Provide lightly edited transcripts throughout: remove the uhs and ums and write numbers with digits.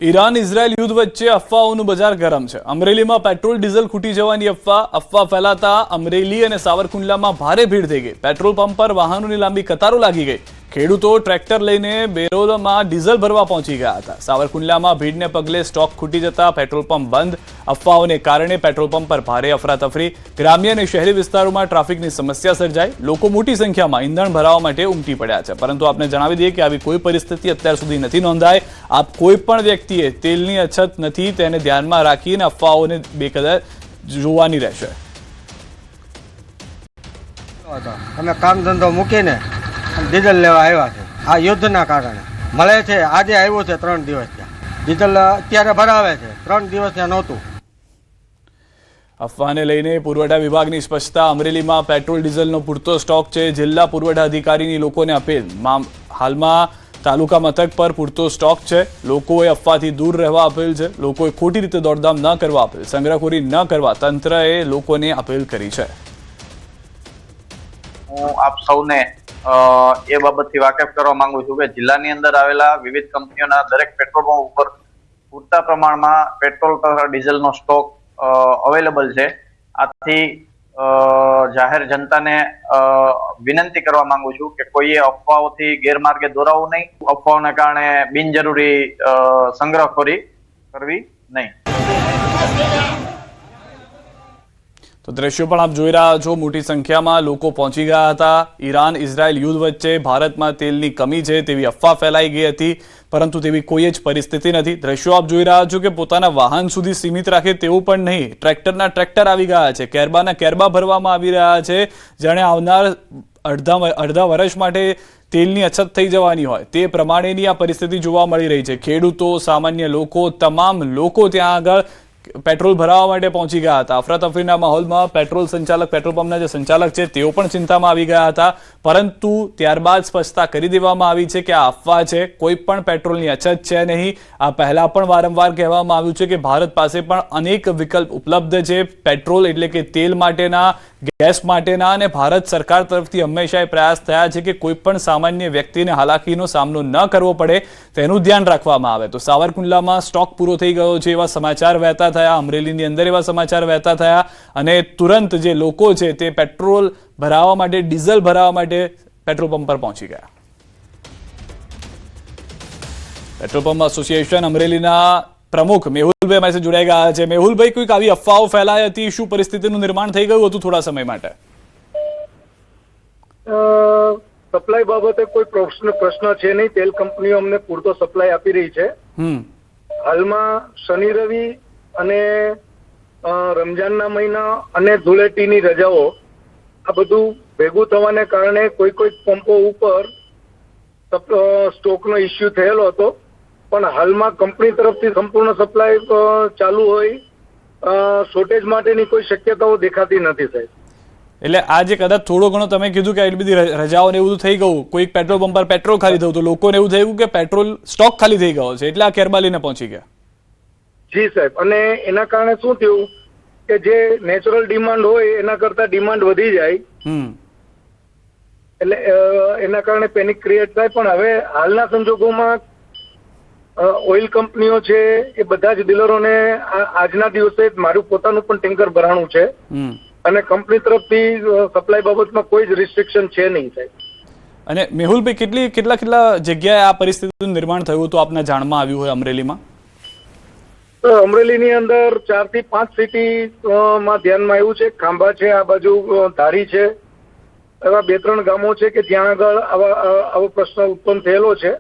Iran Israel યુદ્ધ વચ્ચે અફવાઓનું બજાર ગરમ છે। અમરેલીમાં પેટ્રોલ ડીઝલ ખૂટી જવાની અફવા ફેલાતા અમરેલી અને સાવરકુંડલામાં ભારે ભીડ થઈ ગઈ। પેટ્રોલ પંપ પર વાહનોની લાંબી કતારો લાગી ગઈ। ખેડૂતો ટ્રેક્ટર લઈને બેરોલમાં ડીઝલ ભરવા પહોંચી ગયા હતા। સાવરકુંડલામાં ભીડને પગલે સ્ટોક ખૂટી જતા પેટ્રોલ પંપ બંધ। અફવાઓને કારણે પેટ્રોલ પંપ પર ભારે અફરાતફરી। ગ્રામ્ય અને શહેરી વિસ્તારોમાં ટ્રાફિકની સમસ્યા સર્જાઈ। લોકો મોટી સંખ્યામાં ઈંધણ ભરાવવા માટે ઉમટી પડ્યા છે। પરંતુ આપને જણાવી દઈએ કે આવી કોઈ પરિસ્થિતિ અત્યાર સુધી નથી નોંધાઈ। આપ કોઈ પણ વ્યક્તિએ તેલની અછત નથી તેને ધ્યાનમાં રાખીને અફવાઓને બેકદર જોવાની રહેશે। અમે કામ ધંધો મૂકીને ડીઝલ લેવા આવ્યા છે। આ યુદ્ધના કારણે મળે છે। આજે આવ્યું છે 3 દિવસ થયા। ડીઝલ અત્યારે ભરાવે છે, 3 દિવસ ત્યાં નહોતું। અફવાને લઈને પુરવઠા વિભાગની સ્પષ્ટતા। અમરેલીમાં પેટ્રોલ ડીઝલનો પૂરતો સ્ટોક છે। જિલ્લા પુરવઠા અધિકારીની લોકોને અપીલ। હાલમાં તાલુકા મથક પર પૂરતો સ્ટોક છે। લોકોએ અફવાથી દૂર રહેવા અપીલ છે। લોકોએ ખોટી રીતે દોડધામ ન કરવા અપીલ। સંગ્રહખોરી ન કરવા તંત્રએ લોકોને અપીલ કરી છે। હું આપ સૌને એ બાબતથી વાકેફ કરવા માંગુ છું કે જિલ્લાની અંદર આવેલા વિવિધ કંપનીઓના દરેક પેટ્રોલ પંપ ઉપર પૂરતા પ્રમાણમાં પેટ્રોલ તથા ડીઝલનો સ્ટોક અવેલેબલ છે। આથી જાહેર જનતાને વિનંતી કરવા માંગુ છું કે કોઈએ અફવાઓથી ગેરમાર્ગે દોરાવવું નહીં। અફવાઓને કારણે બિનજરૂરી સંગ્રહખોરી કરવી નહીં। તો દ્રશ્યો પણ આપ જોઈ રહ્યા છો। મોટી સંખ્યામાં લોકો પહોંચી ગયા હતા। ઈરાન ઇઝરાયલ યુદ્ધ વચ્ચે ભારતમાં તેલની કમી છે તેવી અફવા ફેલાઈ ગઈ હતી, પરંતુ તેવી કોઈ જ પરિસ્થિતિ નથી। દ્રશ્યો આપ જોઈ રહ્યા છો કે પોતાના વાહન સુધી સીમિત રાખે તેવું પણ નહીં, ટ્રેક્ટરના ટ્રેક્ટર આવી ગયા છે। કેરબાના કેરબા ભરવામાં આવી રહ્યા છે। જાણે આવનાર અડધા વર્ષ માટે તેલની અછત થઈ જવાની હોય તે પ્રમાણેની આ પરિસ્થિતિ જોવા મળી રહી છે। ખેડૂતો, સામાન્ય લોકો, તમામ લોકો ત્યાં આગળ પેટ્રોલ ભરાવવા માટે પહોંચી ગયા હતા। અફરાતફરીના માહોલમાં પેટ્રોલ પંપના જે સંચાલક છે તેઓ પણ ચિંતામાં આવી ગયા હતા, પરંતુ ત્યારબાદ સ્પષ્ટતા કરી દેવામાં આવી છે કે આ અફવા છે, કોઈ પણ પેટ્રોલની અછત છે નહીં। આ પહેલા પણ વારંવાર કહેવામાં આવ્યું છે કે ભારત પાસે પણ અનેક વિકલ્પ ઉપલબ્ધ છે પેટ્રોલ એટલે કે તેલ માટેના, ગેસ માટેના, અને ભારત સરકાર તરફથી હંમેશા એ પ્રયાસ થયા છે કે કોઈ પણ સામાન્ય વ્યક્તિને હાલાકીનો સામનો ન કરવો પડે તેનું ધ્યાન રાખવામાં આવે। તો સાવરકુંડલામાં સ્ટોક પૂરો થઈ ગયો છે એવા સમાચાર વહેતા થયા। અમરેલીની અંદર એવા સમાચાર વહેતા થયા અને તુરંત જે લોકો છે તે પેટ્રોલ ભરાવવા માટે, ડીઝલ ભરાવવા માટે પેટ્રોલ પંપ પર પહોંચી ગયા। પેટ્રોલ પંપ એસોસિએશન અમરેલીના પ્રમુખ મેહુલભાઈ અમારી સાથે જોડાઈ ગયા છે। મેહુલભાઈ, કોઈક આવી અફવાઓ ફેલાઈ હતી, શું પરિસ્થિતિનું નિર્માણ થઈ ગયું હતું થોડા સમય માટે? સપ્લાય બાબતે કોઈ પ્રશ્ન છે નહીં। તેલ કંપનીઓ અમને પૂરતો સપ્લાય આપી રહી છે। હાલમાં શનિ રવિ અને રમજાનના મહિના અને ધૂળેટીની રજાઓ આ બધું ભેગું થવાને કારણે કોઈ પંપો ઉપર સ્ટોકનો ઇસ્યુ થયેલો હતો, પણ હાલમાં કંપની તરફથી સંપૂર્ણ સપ્લાય ચાલુ હોય શોર્ટેજ માટેની કોઈ શક્યતાઓ દેખાતી નથી સાહેબ। એટલે આ જે કદાચ થોડો ઘણો તમે કીધું કે એટલી બધી રજાઓ ને એવું થઈ ગયું, કોઈક પેટ્રોલ પંપ પર પેટ્રોલ ખાલી થયું તો લોકોને એવું થયું કે પેટ્રોલ સ્ટોક ખાલી થઈ ગયો છે એટલે આ કેરબા લઈને પહોંચી ગયા। જી સાહેબ, અને એના કારણે શું થયું કે જે નેચરલ ડિમાન્ડ હોય એના કરતા ડિમાન્ડ વધી જાય, એટલે એના કારણે પેનિક ક્રિએટ થાય। પણ હવે હાલના સંજોગોમાં ઓઇલ કંપનીઓ છે એ બધા જ ડીલરોને આજના દિવસે મારું પોતાનું પણ ટેન્કર ભરાણું છે અને કંપની તરફથી સપ્લાય બાબતમાં કોઈ જ રિસ્ટ્રિક્શન છે નહીં સાહેબ। અને મેહુલભાઈ, કેટલા જગ્યાએ આ પરિસ્થિતિનું નિર્માણ થયું હતું આપના જાણમાં આવ્યું હોય અમરેલીમાં? અમરેલીની અંદર 4 થી 5 સિટીમાં ધ્યાનમાં આવ્યું છે। ખાંભા છે, આ બાજુ ધારી છે, એવા 2-3 ગામો છે કે જ્યાં આગળ આવો પ્રશ્ન ઉત્પન્ન થયેલો છે।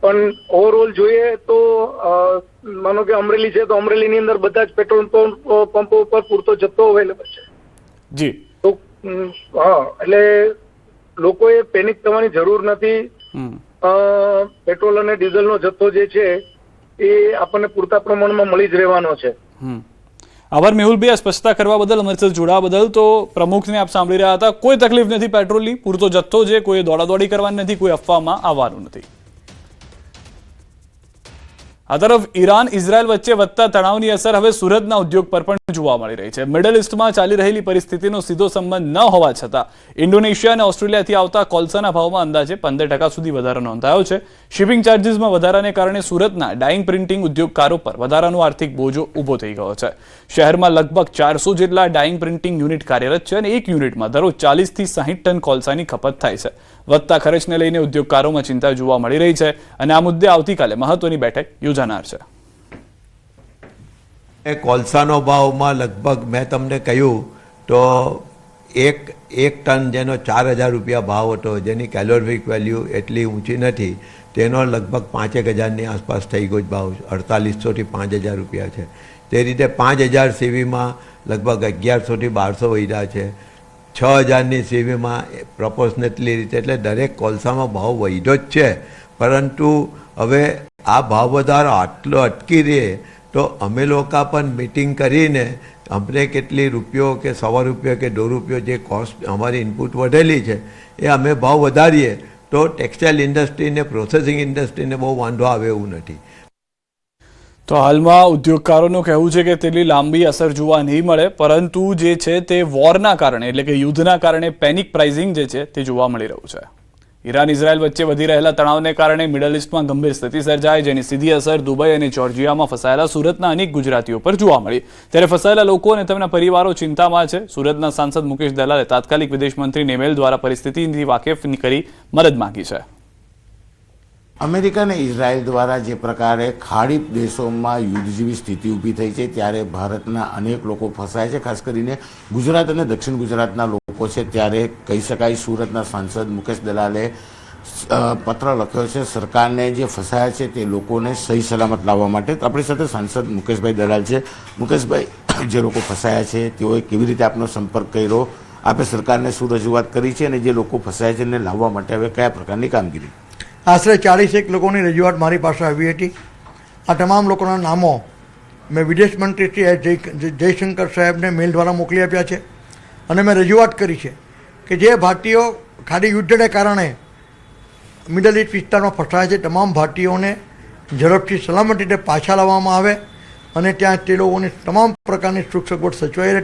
પણ ઓવરઓલ જોઈએ તો માનો કે અમરેલી છે તો અમરેલીની અંદર બધા જ પેટ્રોલ પંપો ઉપર પૂરતો જથ્થો અવેલેબલ છે જી। તો હા, એટલે લોકોએ પેનિક થવાની જરૂર નથી। પેટ્રોલ અને ડીઝલનો જથ્થો જે છે એ આપણને પૂરતા પ્રમાણમાં મળી જ રહેવાનો છે। આભાર મેહુલભાઈ આ સ્પષ્ટતા કરવા બદલ, અમારી સાથે જોડાવા બદલ। તો પ્રમુખને આપ સાંભળી રહ્યા હતા, કોઈ તકલીફ નથી પેટ્રોલની, પૂરતો જથ્થો છે, કોઈ દોડાદોડી કરવાની નથી, કોઈ અફવામાં આવવાનું નથી। આ તરફ ઈરાન ઇઝરાયલ વચ્ચે વધતા તણાવની અસર હવે સુરતના ઉદ્યોગ પર પણ જોવા મળી રહી છે. મિડલ ઇસ્ટમાં ચાલી રહેલી પરિસ્થિતિનો સીધો સંબંધ ન હોવા છતાં ઇન્ડોનેશિયા અને ઓસ્ટ્રેલિયાથી આવતા કોલસાના ભાવમાં અંદાજે 15% સુધી વધારો નોંધાયો છે. શિપિંગ ચાર્જીસમાં વધારાને કારણે સુરતના ડાઇંગ પ્રિન્ટિંગ ઉદ્યોગકારો પર વધારાનો આર્થિક બોજો ઊભો થઈ ગયો છે. શહેરમાં લગભગ 400 જેટલા ડાઇંગ પ્રિન્ટિંગ યુનિટ કાર્યરત છે અને એક યુનિટમાં દરરોજ 40 થી 60 ટન કોલસાની ખપત થાય છે. વધતા ખર્ચને લઈને ઉદ્યોગકારોમાં ચિંતા જોવા મળી રહી છે અને આ મુદ્દે આવતીકાલે મહત્વની બેઠક યોજાનાર છે. કોલસાનો ભાવમાં લગભગ મેં તમને કહ્યું તો એક ટન જેનો 4,000 રૂપિયા ભાવ હતો, જેની કેલોરિફિક વેલ્યુ એટલી ઊંચી નથી, તેનો લગભગ 5,000ની આસપાસ થઈ ગયો ભાવ 4,800થી 5,000 રૂપિયા છે. તે રીતે 5,000 સીવીમાં લગભગ 1,100થી 1,200 વધ્યા છે. 6,000ની સીવીમાં પ્રોપોર્શનેટલી રીતે, એટલે દરેક કોલસામાં ભાવ વધ્યો જ છે. પરંતુ હવે આ ભાવ વધારો આટલો અટકી રહે તો અમે લોકો પણ મીટિંગ કરીને અમને કેટલી રૂપિયો કે ₹100 કે ₹2 જે કોસ્ટ અમારી ઇનપુટ વધેલી છે એ અમે ભાવ વધારીએ તો ટેક્સટાઇલ ઇન્ડસ્ટ્રીને, પ્રોસેસિંગ ઇન્ડસ્ટ્રીને બહુ વાંધો આવે એવું નથી. તો હાલમાં ઉદ્યોગકારોનું કહેવું છે કે તેટલી લાંબી અસર જોવા નહીં મળે, પરંતુ જે છે તે વોરના કારણે એટલે કે યુદ્ધના કારણે પેનિક પ્રાઇસિંગ જે છે તે જોવા મળી રહ્યું છે. ઈરાન ઇઝરાયલ વચ્ચે વધી રહેલા તણાવને કારણે મિડલ ઇસ્ટમાં ગંભીર સ્થિતિ સર્જાય, જેની સીધી અસર દુબઈ અને જોર્જિયામાં ફસાયેલા સુરતના અનેક ગુજરાતીઓ પર જોવા મળી. ત્યારે ફસાયેલા લોકો અને તેમના પરિવારો ચિંતામાં છે. સુરતના સાંસદ મુકેશ દલાલે તાત્કાલિક વિદેશ મંત્રીને ઈમેલ દ્વારા પરિસ્થિતિથી વાકેફ કરી મદદ માંગી છે. અમેરિકા અને ઇઝરાયલ દ્વારા જે પ્રકારે ખાડી દેશોમાં યુદ્ધ જેવી સ્થિતિ ઊભી થઈ છે, ત્યારે ભારતના અનેક લોકો ફસાય છે. ખાસ કરીને ગુજરાત અને દક્ષિણ ગુજરાતના લોકો છે. ત્યારે કહી શકાય સુરતના સાંસદ મુકેશ દલાલે પત્ર લખ્યો છે સરકારને, જે ફસાયા છે તે લોકોને સહી સલામત લાવવા માટે. આપણી સાથે સાંસદ મુકેશભાઈ દલાલ છે. મુકેશભાઈ, જે લોકો ફસાયા છે તેઓએ કેવી રીતે આપનો સંપર્ક કર્યો, આપે સરકારને શું રજૂઆત કરી છે અને જે લોકો ફસાયા છે એને લાવવા માટે હવે કયા પ્રકારની કામગીરી? આશરે 41 લોકોની રજૂઆત મારી પાસે આવી હતી. આ તમામ લોકોના નામો મેં વિદેશ મંત્રી શ્રી એસ જયશંકર સાહેબને મેલ દ્વારા મોકલી આપ્યા છે અને મેં રજૂઆત કરી છે કે જે ભારતીયો ખાડી યુદ્ધને કારણે મિડલ ઇસ્ટ વિસ્તારમાં ફસાયા છે, તમામ ભારતીયોને ઝડપથી સલામત રીતે પાછા લાવવામાં આવે અને ત્યાં તે લોકોની તમામ પ્રકારની સુખ સગવડ સચવાઈ રહે.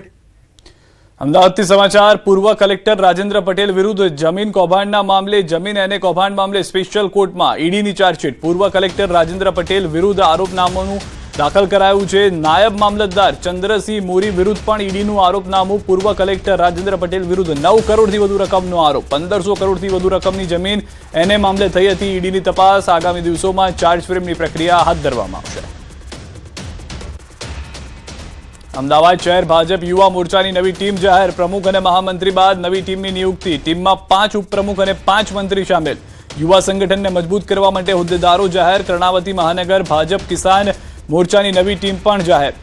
અમદાવાદથી સમાચાર. પૂર્વ કલેક્ટર રાજેન્દ્ર પટેલ વિરુદ્ધ જમીન કૌભાંડના મામલે જમીન અને કૌભાંડ મામલે સ્પેશિયલ કોર્ટમાં ઈડીની ચાર્જશીટ. પૂર્વ કલેક્ટર રાજેન્દ્ર પટેલ વિરુદ્ધ આરોપનામું દાખલ કરાયું છે. નાયબ મામલતદાર ચંદ્રસિંહ મોરી વિરુદ્ધ પણ ઈડીનું આરોપનામું. પૂર્વ કલેક્ટર રાજેન્દ્ર પટેલ વિરુદ્ધ 9 કરોડથી વધુ રકમનો આરોપ. 1500 કરોડથી વધુ રકમની જમીન એને મામલે થઈ હતી. ઈડીની તપાસ. આગામી દિવસોમાં ચાર્જ ફ્રેમની પ્રક્રિયા હાથ ધરવામાં આવશે. અમદાવાદ શહેર ભાજપ યુવા મોરચાની નવી ટીમ જાહેર. પ્રમુખ અને મહામંત્રી બાદ નવી ટીમની નિયુક્તિ. ટીમમાં 5 ઉપપ્રમુખ અને 5 મંત્રી સામેલ. યુવા સંગઠનને મજબૂત કરવા માટે હોદ્દેદારો જાહેર. કર્ણાવતી મહાનગર ભાજપ કિસાન મોરચાની નવી ટીમ પણ જાહેર.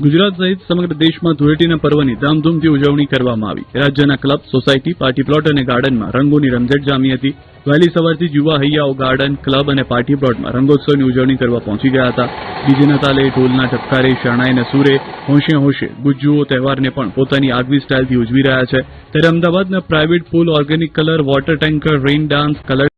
ગુજરાત સહિત સમગ્ર દેશમાં ધૂળેટીના પર્વની ધામધૂમથી ઉજવણી કરવામાં આવી. રાજ્યના ક્લબ, સોસાયટી, પાર્ટી પ્લોટ અને ગાર્ડનમાં રંગોની રમઝટ જામી હતી. વહેલી સવારથી જ યુવા હૈયાઓ ગાર્ડન, ક્લબ અને પાર્ટી પ્લોટમાં રંગોત્સવની ઉજવણી કરવા પહોંચી ગયા હતા. ડીજેના તાલે, ઢોલના ઠપકારે, શરણાઈના સૂરે હોંશે હોંશે ગુજ્જુઓ તહેવારને પણ પોતાની આગવી સ્ટાઇલથી ઉજવી રહ્યા છે. ત્યારે અમદાવાદના private pool, organic colour, water tanker, rain dance, colour